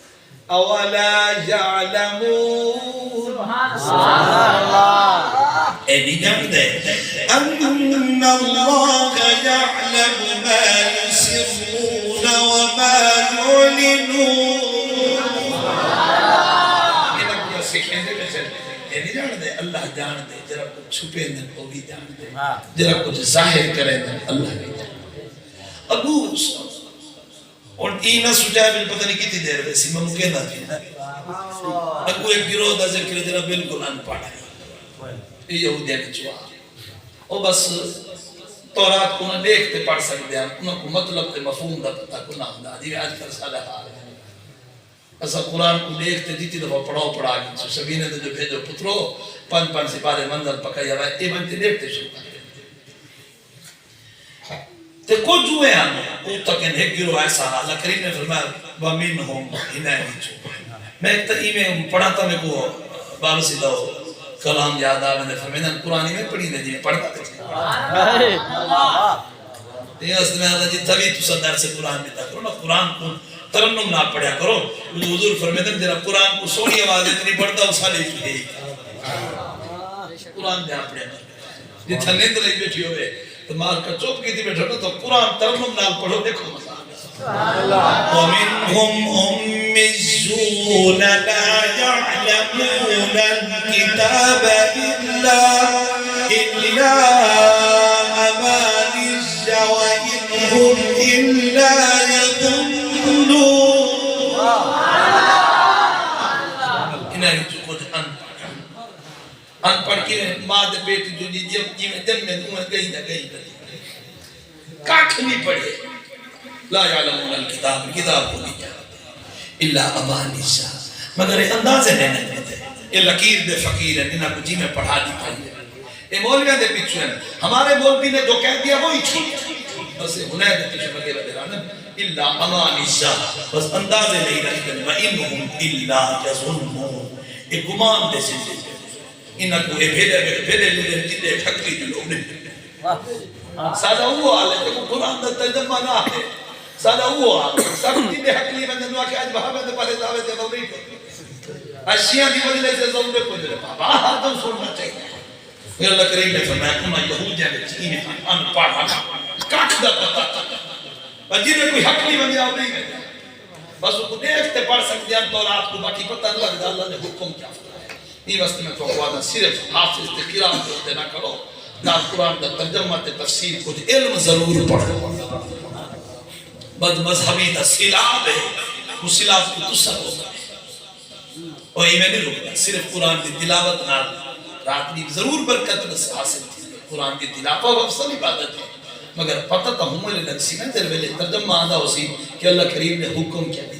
[SPEAKER 1] اولا یعلمون سبحان اللہ اے نہیں جانتے ان اللہ یعلم ما یسرون وما یعلنون یہ نہ سکھیں دے میں اے نہیں جانتے اللہ جانتے جرا کچھ چھپے دن وہ بھی جانتے جرا کچھ ظاہر کرے دن اللہ بھی جانتے ابو اور اینا سجائے بل پتہ نہیں کتی دیر ویسی میں مکہ نہ تھی ابو ایک گروہ دا ذکر دینا بالکل ان پڑھا ہے یہ یہودیہ کی چوا اور بس تورات کو نہ دیکھتے پڑھ سکتے ہیں انہوں کو مطلب تے مفہوم دا پتہ کو نہ ہوتا جی آج کل سالہ حال ہے ایسا قرآن کو دیکھتے جیتی دفعہ پڑھاؤ پڑھا گئی سو سبینے تو جو بھیجو پترو پن پن سپارے منظر پکائی ہوئے اے بنتے دیکھتے شروع کرتے تے کو جوئے ہم او تک ایک گروہ ایسا اللہ کریم نے فرمایا وَمِنْهُمْ ہِنَائِجُ میں ایک تقیم میں پڑھا تھا میں کو باب سیدھا ہو کلام یاد آ میں نے فرمایا قرآنی میں پڑھی نے جی پڑھتا تھے یہ اس میں آتا جی تبھی تو صدر سے قرآن میں کرو نا قرآن کو ترنم نہ پڑھیا کرو حضور فرمایا جب قرآن کو سونی آواز اتنی پڑھتا اس حالے کی ہے قرآن دیا پڑھیا جی تھنیند رہی بیٹھی ہوئے تو مال کا چوپ کی تھی بیٹھا تو قرآن ترنم نال پڑھو دیکھو وَمِنْهُمْ أُمِّيُّونَ لَا يَعْلَمُونَ الْكِتَابَ إِلَّا أَمَانِيَّ وَإِنْ هُمْ إِلَّا يَظُنُّونَ انہیں جو کچھ ان پڑھ کے ماں دے بیٹی جو جی میں دن میں دوں گئی نہ گئی کاکھ نہیں پڑھے لا یعلمون الکتاب کتاب کو نہیں جانتے الا امانی شاہ مگر اندازے نہیں دیتے یہ لکیر دے فقیر ہیں انہاں کو جی میں پڑھا دی پائی یہ مولویاں دے پیچھے ہیں ہمارے مولوی نے جو کہہ دیا وہی چھوٹ بس ہنے دے پیچھے وغیرہ دے رہا الا امانی شاہ بس اندازے نہیں رہتے وَإِنْهُمْ إِلَّا يَظُنُّونَ ایک گمان دے سے انہاں کو اے بھیدے لے جدے ٹھکلی میں لوگ نے سادہ وہ حال ہے کہ قرآن دا ترجمہ نہ ہے سادہ وہ حال ہے سب جدے حقلی میں جنوہ کہ آج بہا میں دے پہلے دعوے دے دو نہیں کو اشیاء دی وجہ سے زوندے کو دے بابا ہاتھوں سننا چاہیے پھر اللہ کریم نے فرمایا انہاں یہودیاں نے چینے ان پڑھا کاٹ دا پتا تھا جنہیں کوئی حقلی میں جاؤ نہیں گئے بس وہ دیکھتے پڑھ سکتے ہیں تورات کو باقی پتہ نہیں لگتا اللہ نے حکم کیا فرمایا ہے یہ وقت میں تو وعدہ صرف حافظ تے قرآن ہوتے نہ کرو نہ قرآن کا ترجمہ تے تفسیر کو علم ضرور پڑھو بد مذہبی دا سیلاب ہے وہ سیلاب کو تسر ہوگا اور یہ میں نہیں رکھتا صرف قرآن کی تلاوت نہ رات بھی ضرور برکت حاصل تھی قرآن کی تلاوت اور افضل عبادت ہے مگر پتہ تو ہوں میں لگسی میں تیرے ویلے ترجمہ آدھا ہو سی کہ اللہ کریم نے حکم کیا دیا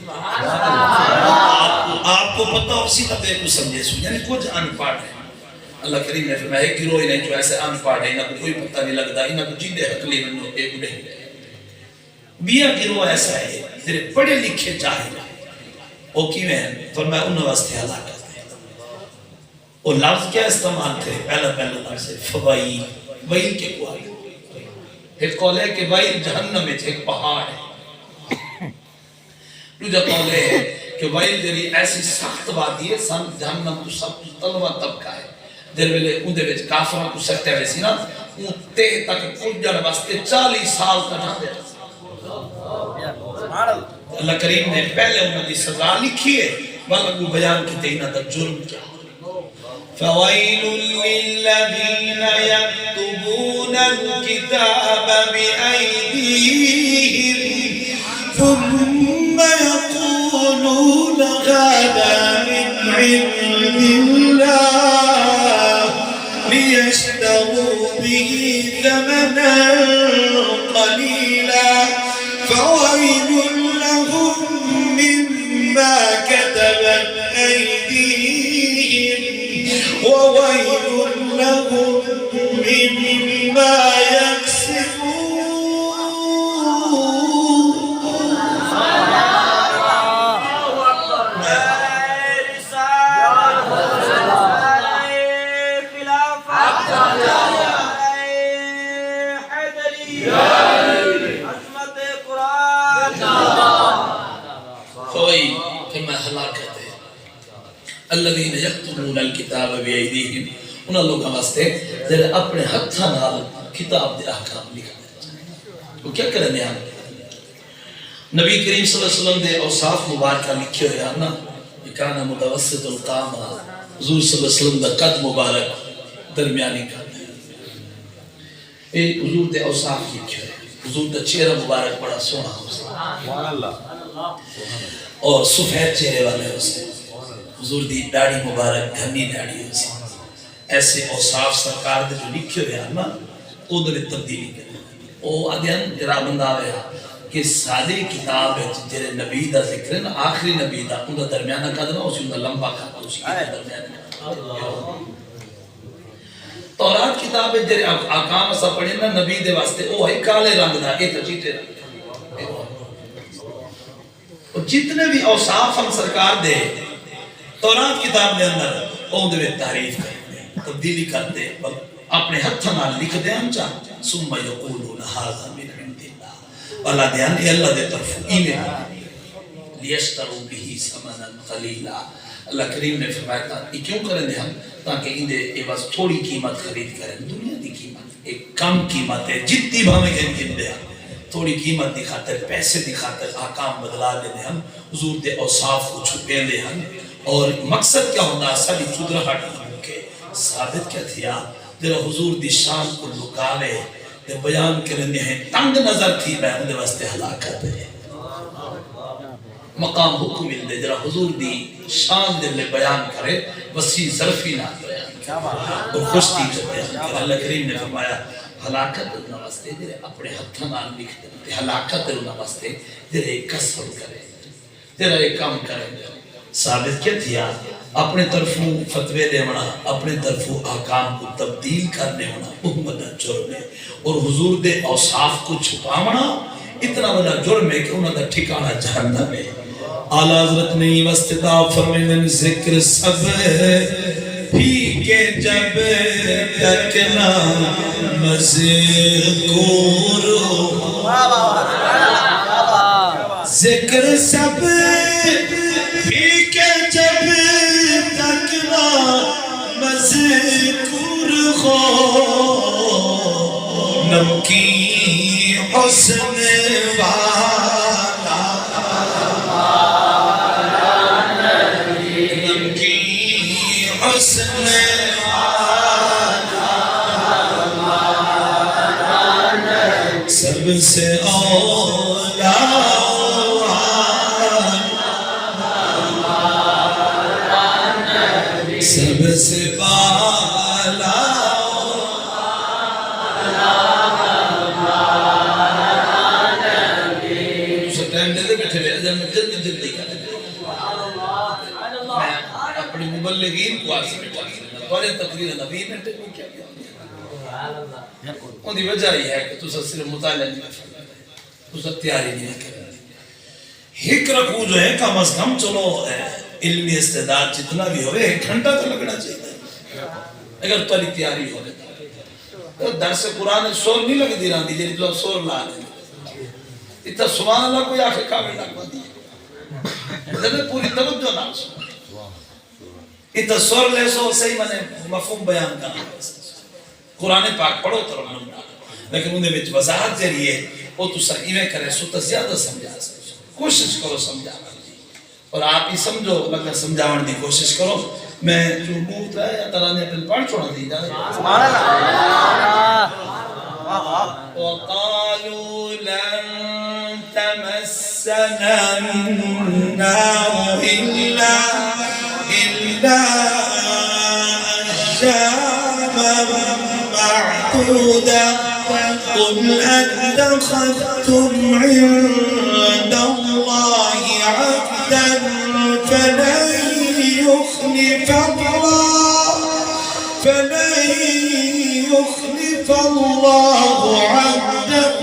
[SPEAKER 1] آپ کو پتہ ہو سی تب ایک کو سمجھے سو یعنی کچھ ان پاٹ ہے اللہ کریم نے فرمایا ایک گروہ انہیں جو ایسے ان پاٹ ہے انہیں کوئی پتہ نہیں لگتا انہیں کو جیدے حقلی میں ایک اڑے بیا گروہ ایسا ہے تیرے پڑھے لکھے چاہے گا وہ کی میں فرمایا انہیں واسطے ہلاکت ہے وہ لفظ کیا استعمال تھے پہلا لفظ ہے فوائی ویل کے کو آئی ایک قول ہے کہ ویل جہنم میں تھے ایک پہاڑ ہے دوسرا قول ہے کہ ویل جری ایسی سخت وادی ہے سن جہنم تو سب تلوا طبقہ ہے در ویلے اندے وچ کافراں کو سکتے ہوئے سی نا تے تک پہنچن واسطے 40 سال کا جاندے اللہ کریم نے پہلے انہوں نے سزا لکھی ہے واللہ بیان کیتے انہوں نے جرم کیا فويل للذين يكتبون الكتاب بأيديهم ثم يقولون هذا من عند الله ليشتروا به ثمنا قليلا فويل لهم مما كتبت أيديهم وويل لهم مما يكسبون فويل كما هلاكت الذين يكتبون الكتاب بأيديهم انہاں لوگاں واسطے جڑے اپنے ہتھاں نال کتاب دے احکام لکھدے وہ کیا کرنے ہیں نبی کریم صلی اللہ علیہ وسلم دے اوصاف مبارکہ لکھے ہوئے ہیں نا کانا متوسط القامہ حضور صلی اللہ علیہ وسلم دا قد مبارک درمیانی قد ہے یہ حضور دے اوصاف لکھے ہوئے حضور دا چہرہ مبارک بڑا سونا ہو اور سفید چہرے والے ہو سے حضور دی داڑھی مبارک گھنی داڑھی ہو سی ایسے اوصاف سرکار دے جو لکھے ہوئے ہیں نا وہ دے تبدیلی کرے وہ آدھیان جرا بندہ آوے کہ سادی کتاب ہے جرے نبی دا ذکر ہے نا آخری نبی دا ان دا درمیانہ قدر اسی ان دا لمبا قدر اسی کی درمیانہ قدر تورات کتاب ہے جرے آقام اسا پڑھے نا نبی دے واسطے وہ ہے کالے رنگ دا ایک چیٹے رنگ اور جتنے بھی اوصاف ہم سرکار دے تورات کتاب دے اندر اون دے تعریف کرتے تبدیلی کرتے اپنے ہتھاں نال لکھ دے ہم چاہ ثم یقولون ھذا من عند اللہ والا دھیان یہ اللہ دے طرف ایمان لیشتروا به ثمنا قلیلا اللہ کریم نے فرمایا تھا یہ کیوں کریں دے ہم تاکہ ان دے یہ بس تھوڑی قیمت خرید کریں دنیا دی قیمت ایک کم قیمت ہے جتنی بھاویں کہ دے تھوڑی قیمت دی خاطر پیسے دی خاطر آکام بدلا دے ہم حضور دے اوصاف کو چھپے دے ہم اور مقصد کیا ہوتا ساری چودرہٹ کے ثابت کیا تھیا جرا حضور دی شان کو لکاوے دے بیان کرنے ہیں تنگ نظر تھی میں اندے واسطے ہلاکت ہے مقام حکم دے جرا حضور دی شان دے بیان کرے وسیع ظرفی نہ بیان اور خوش دی بیان کرے اللہ کریم نے فرمایا ہلاکت انہاں واسطے جرے اپنے ہتھاں نال لکھ دے ہلاکت انہاں واسطے جرے کسب کرے جرے کام کرے ثابت کیا تھیا اپنے طرفوں فتوے دے ہونا اپنے طرفوں آکام کو تبدیل کرنے ہونا محمد جرم ہے اور حضور دے اوصاف کو چھپاونا اتنا بڑا جرم ہے کہ انہوں نے ٹھکانہ جہنم ہے اعلیٰ حضرت نے وستطاع فرمیدن ذکر سب بھی کے جب تک نہ مذکور ذکر سب بھی کے جب تک نہ مذکور ہو نمکی حسن والا نمکی حسن سب سے اولا سب سے بالا اپنی مبلغین کو آرسی میں چاہیے تھوڑے تقریر نبی نے کیا کیا ان کی وجہ یہ ہے کہ تو صرف مطالعہ نہیں کر تو تیاری نہیں کر ایک رکھو جو ہے کم از کم چلو علمی استعداد جتنا بھی ہوئے ایک گھنٹہ تو لگنا چاہیے اگر تاری تیاری ہو تو درس قرآن سور نہیں لگ دی رہا دی جیلی تو سور لا دیں اتنا سبحان اللہ کوئی آخر کامل لگوا دی پوری توجہ نہ سو اتنا سور لے سو صحیح منے مفہوم بیان کرنا قرآن پاک پڑھو تو رہا لیکن انہیں میں وضاحت ذریعے وہ تو صحیح میں کرے سو تو زیادہ سمجھا کوشش کرو سمجھانا اور آپ ہی سمجھو مگر سمجھاون دی کوشش کرو میں جو موت رہا ہے اللہ نے اپنے پڑھ چھوڑا دی جائے سبحان اللہ وقالوا لن تمسنا النار إلا أياما معدودة قل أتخذتم عند الله عهدا فلن يخلف الله عهده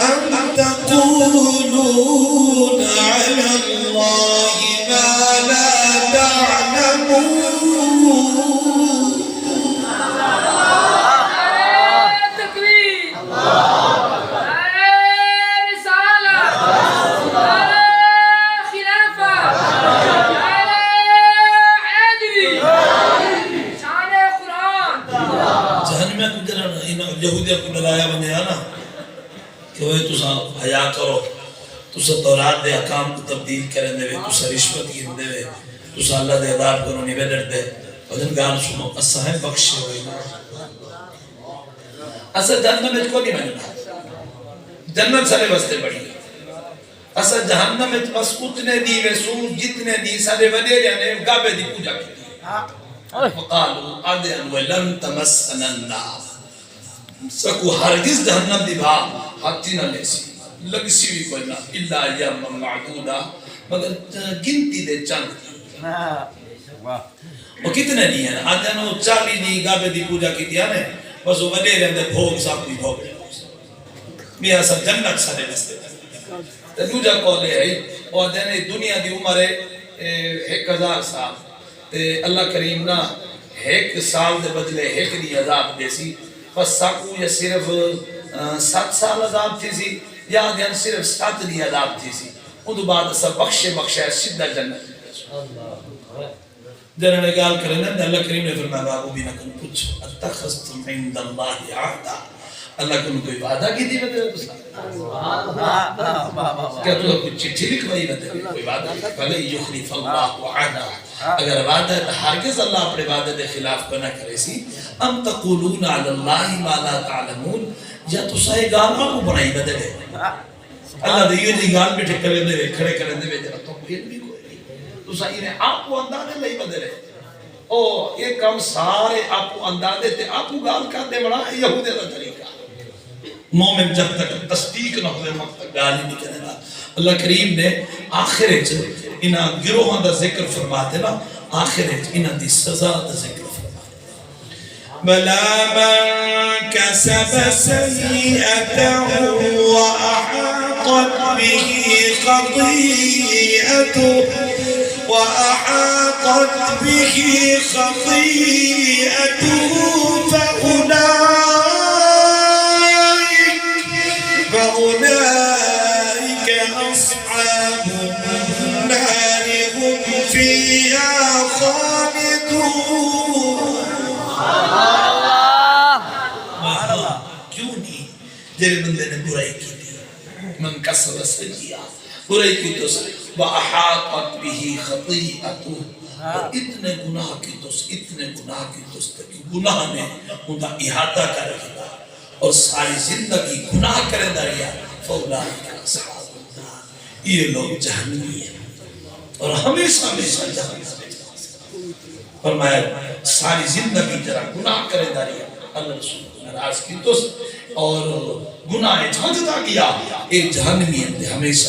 [SPEAKER 1] أم تقولون على الله ما لا تعلمون یہودیہ کو ڈرایا بنے آنا کہ وہ تُسا حیاء کرو تُسا تورات دے حکام کو تبدیل کریں دے تُسا رشوت گن دے تُسا اللہ دے عذاب کرو نہیں بیدر دے وجن گان سنو اسا ہے بخشے ہوئی اسا جہنم میں کو نہیں ملنا جنت سارے بستے بڑی اسا جہنم میں بس اتنے دی ویسور جتنے دی سارے ودے جانے گابے دی پوجا کی وقالوا آدھیان وَلَن تَمَسَّنَ النَّارِ سکو ہرگز جہنم دی بھا ہاتھی نہ لے سی لگ سی بھی کوئی نہ اللہ ایام معدودہ مگر گنتی دے چند وہ کتنے نہیں ہیں آدھے نا وہ 40 دی گابے دی پوجا کی دیا نے بس وہ وڈے رہندے بھوگ صاحب بھی بھوگ لے میاں سب جنت سارے بستے تو دوجہ کولے ہے اور آدھے نا دنیا دی عمر ہے 1000 سال اللہ کریم نا 1 سال دے بدلے 1 دی عذاب دے سی بس ساکو یا صرف 7 سال عذاب تھی سی یا دین صرف 7 دی عذاب تھی سی ان دو بعد سب بخشے سیدھا جنت جنہوں نے گال کرنے اللہ کریم نے فرمایا بابو بھی نہ کن کچھ اتخذتم عند اللہ عہدا اللہ کن کوئی وعدہ کی دی بدے کیا تو کچھ چٹھی لکھ بھائی بدے کوئی وعدہ بھلے یخلف اللہ عہدا اگر وعدہ ہے ہرگز اللہ اپنے وعدے دے خلاف کو نہ کرے سی ام تقولون علی اللہ ما لا تعلمون یا تو سائے گال آپ کو بڑھائی بدے گئے اللہ دے یہ دی گال بھی ٹھک کریں دے کھڑے کریں دے جرا تو کوئی بھی کوئی تو سائے نے آپ کو اندازے لئی بدے رہے او یہ کم سارے آپ کو اندازے تے آپ کو گال کر دے بڑا یہودے دا طریقہ مومن جب تک تصدیق نہ ہوئے وقت تک گال ہی نہیں کرنے گا اللہ کریم نے آخرت انہاں گروہاں دا ذکر فرماتے نا آخرت انہاں دی سزا دا ذکر فرماتے
[SPEAKER 4] بلا من كسب سيئة وأحاطت به خطيئته فأولئك أصحاب النار هم فيها خالدون. کیوں نہیں جیرے بندے نے برائی کی تھی من کسب سیئہ برائی کی تو وَأَحَاطَتْ بِهِ خَطِيئَتُهُ اور اتنے گناہ کی تو گناہ نے انہا احاطہ کر رکھا اور ساری زندگی گناہ کرے داریا فَأُولَٰئِكَ أَصْحَابُ النَّارِ یہ لوگ جہنمی ہیں اور ہمیشہ جہنمی ہیں. فرمایا ساری زندگی جرا گناہ کرے داریا اللہ رسول ناراض کی تو اور گناہ جھانجتا کیا اے جہنمی ہیں ہمیشہ.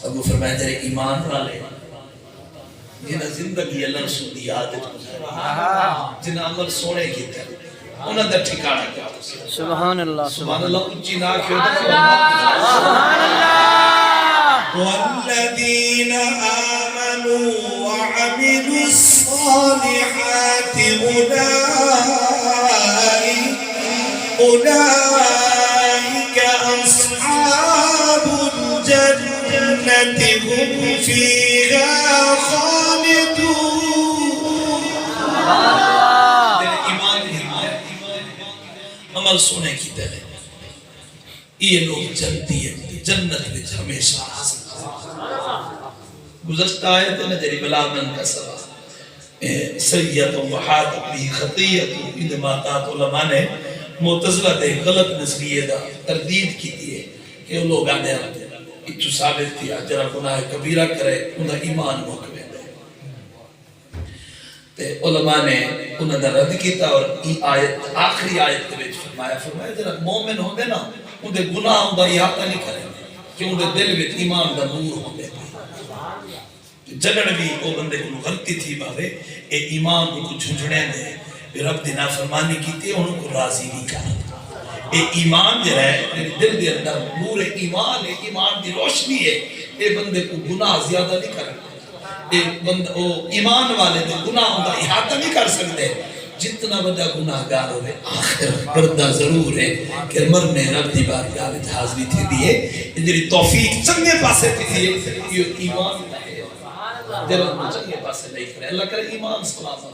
[SPEAKER 4] ابو فرمایا تیرے ایمان والے جنہ زندگی اللہ رسول دی عادت گزاری جنہ عمل سونے کی تھے انہاں دا ٹھکانہ کیا
[SPEAKER 2] سبحان اللہ
[SPEAKER 4] سبحان اللہ اچھی نہ کھیو
[SPEAKER 2] سبحان اللہ.
[SPEAKER 4] والذین آمنوا وعملوا الصالحات أولئك أصحاب الجنة هم فيها خالدون. عمل سونے کی دلے یہ لوگ جنتی ہیں جنت میں ہمیشہ گزشتہ آیت ہے نا جری بلا من کا سوا سیئت و حاطت بھی خطیت انما تات علماء نے معتزلہ دے غلط نظریے دا تردید کی دیئے کہ وہ لوگ آنے آتے اتو ثابت کیا جرا گناہ کبیرہ کرے انہا ایمان محکمے دے تے علماء نے انہا دا رد کیتا اور آخری آیت کے بیچ فرمایا جرا مومن ہوں دے نا انہا گناہ ہوں دا احاطہ نہیں کرے کہ انہا دل بیت ایمان دا نور ہوں دے جگڑ بھی وہ بندے کو غلطی تھی باوے اے ایمان کو جھنجھنے دے رب دی نافرمانی کی تھی انہوں کو راضی نہیں کرا اے ایمان جو ہے دل دے اندر نور ایمان ہے ایمان دی روشنی ہے اے بندے کو گناہ زیادہ نہیں کرا اے بندہ ایمان والے دے گناہ ہوتا احاطہ نہیں کر سکتے جتنا بڑا گناہگار ہوئے آخر بردہ ضرور ہے کہ مرنے رب دی بارگاہ میں حاضری تھی دیئے انجری توفیق چنگے پاسے تھی دیئے یہ ایمان ہے جب چنگے پاسے نہیں کرے اللہ کرے ایمان سلامت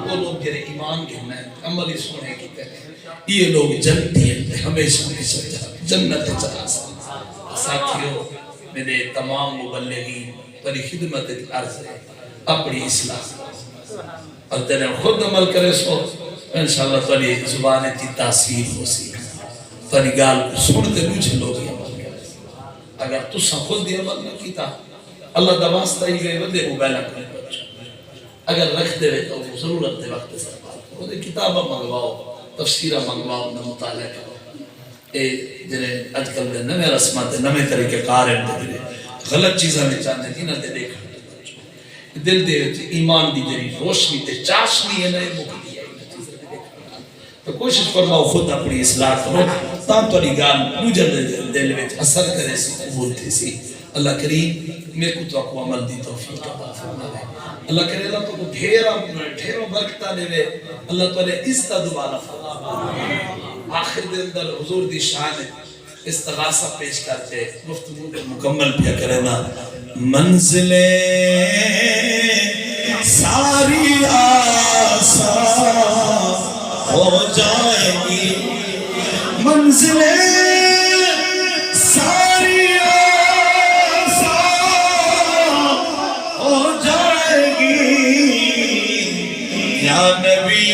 [SPEAKER 4] وہ لوگ جرے ایمان گھرنا ہے عملی سونے کی کہنے یہ لوگ جنتی ہیں ہمیشہ جنت چلا ساتھیوں میرے تمام مبلغین تری خدمت عرض ہے اپنی اصلاح اور تیرے خود عمل کرے سو انشاءاللہ تری زبان تی تاثیر ہو سی تری گال کو سنتے مجھے لوگ عمل کرے اگر تسا خود دی عمل نہ کیتا اللہ دواستہ ہی گئے ودے موبائلہ کرے بچو اگر رکھ دے تو ضرورت دے وقت سے بات کرو دے کتابہ منگواؤ تفسیرہ منگواؤ نہ مطالعہ کرو اے جنہیں اج کل دے نمے رسمات نمے طریقے قارن دے غلط چیزیں میں چاہتے ہیں نہ دے دیکھا دل دے ایمان دی جری روشنی تے چاشنی ہے نئے مکلی ہے تو کوشش فرماؤ خود اپنی اصلاح کرو تاں تو گال مجھے دل میں اثر کرے سی قبول تھی سی اللہ کریم میرے کو تو اکو عمل دی توفیق عطا فرمائے اللہ کرے اللہ تو کو ڈھیروں برکتہ دے اللہ تو نے عزت دوبارہ فرمائے آخر دے اندر حضور دی شان استغاثہ پیش کرتے گفتگو کو مکمل پیا کرے نا منزلیں ساری آسان ہو جائیں گی منزلیں ساری آسان ہو جائیں گی یا نبی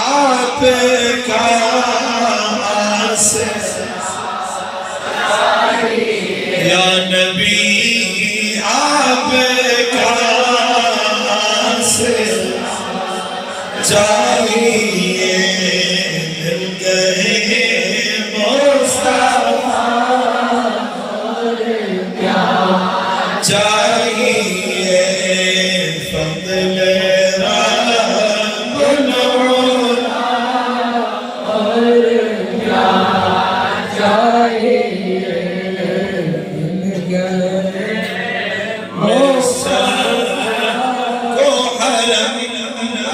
[SPEAKER 4] آپ کا یا نبی آپ کا سے چاہیے مل گئے مصطفیٰ چاہیے فضل رب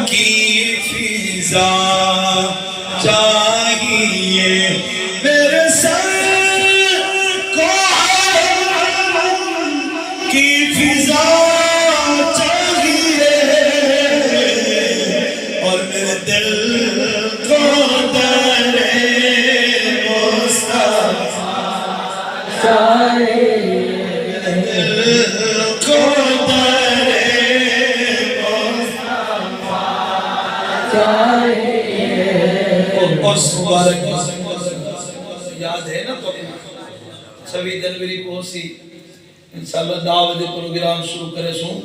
[SPEAKER 1] کی فضا چاہیے میرے سر کو کی فضا چاہیے اور میرے دل کو در مصطفیٰ چاہیے اس مبارک یاد ہے نا تو 26 جنوری کو سی انشاءاللہ 10 بجے پروگرام شروع کرے سوں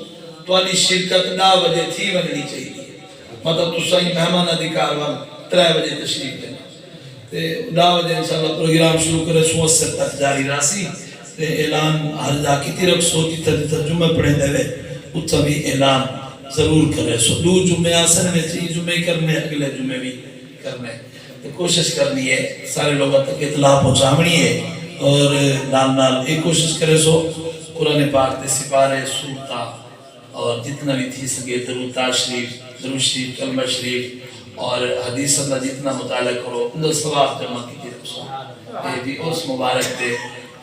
[SPEAKER 1] تواڈی شرکت 10 بجے تھی ونی چاہیے مطلب تساں مہمان ادھیکار وال 3 بجے تشریف لینا تے 10 بجے انشاءاللہ پروگرام شروع کرے سوں اس تک جاری راسی تے اعلان ہر جا کی طرف سوچی ترجمہ پڑھے دے اتھا بھی اعلان ضرور کرے سو 2 جمعے آسن میں 3 جمعے کرنے اگلے جمعے بھی کرنے کوشش کرنی ہے سارے لوگوں تک اطلاع پہنچانی ہے اور نال نال ایک کوشش کرے سو قرآن پاک دے سپارے سورتا اور جتنا بھی تھی سکے درود شریف کلمہ شریف اور حدیث اللہ جتنا مطالعہ کرو اندر ثواب جمع کی طرف سو یہ بھی اس مبارک دے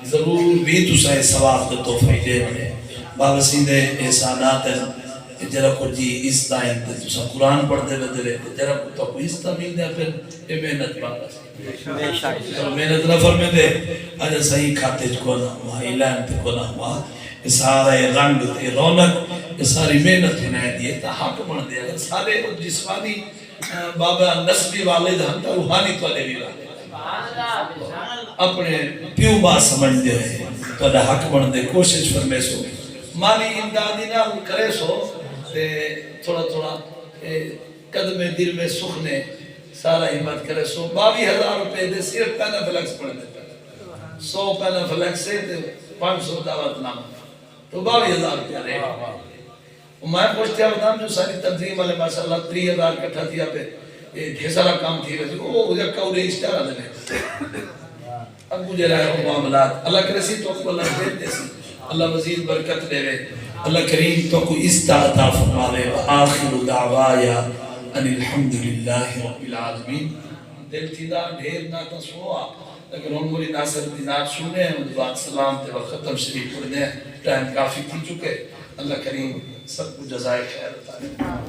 [SPEAKER 1] ضرور بھی تو سائے ثواب دے تو فائدے بنے بابا سیندے احسانات ہیں جرا کو جی اس دائیں تے تسا قرآن پڑھ دے ودے جرا کو تو اس مل دے پھر یہ محنت باقا محنت نہ فرمے دے اجا صحیح کھاتے کو نہ ہوا اعلان تے کو نہ ہوا یہ سارا رنگ تے رونق یہ ساری محنت بنائے دیے تا حق بن دے اگر سارے جسمانی بابا نسبی والد ہم تا روحانی تو دے بھی اپنے پیو با سمجھ دے تو حق بن دے کوشش فرمے سو مالی امدادی نہ کرے سو تھوڑا تھوڑا قدم دل میں سکھنے سارا ہمت کرے سو 22,000 روپے دے صرف پہنا فلیکس پڑھ دے 100 پہنا فلیکس سے 500 دعوت نام تو 22,000 روپے رہے میں پوچھتے بتاؤں جو ساری تنظیم والے ماشاءاللہ 3,000 کٹھا تھیا پہ ڈھیر سارا کام تھی رہی وہ مجھے کورے اشتہارہ دینے اب مجھے رہے ہو معاملات اللہ کرسی تو اللہ دیر دیسی اللہ مزید برکت دے رہے اللہ کریم تو کو استعطا فرماوے وآخر دعوایا ان الحمدللہ رب العالمین دل تھی دا ڈھیر ناتا سوا لیکن ہم مولی ناصر دینات سنے ہیں مدبات سلام تے وقت ختم شریف پڑھنے ٹائم کافی تھی چکے اللہ کریم سب کو جزائے خیر عطا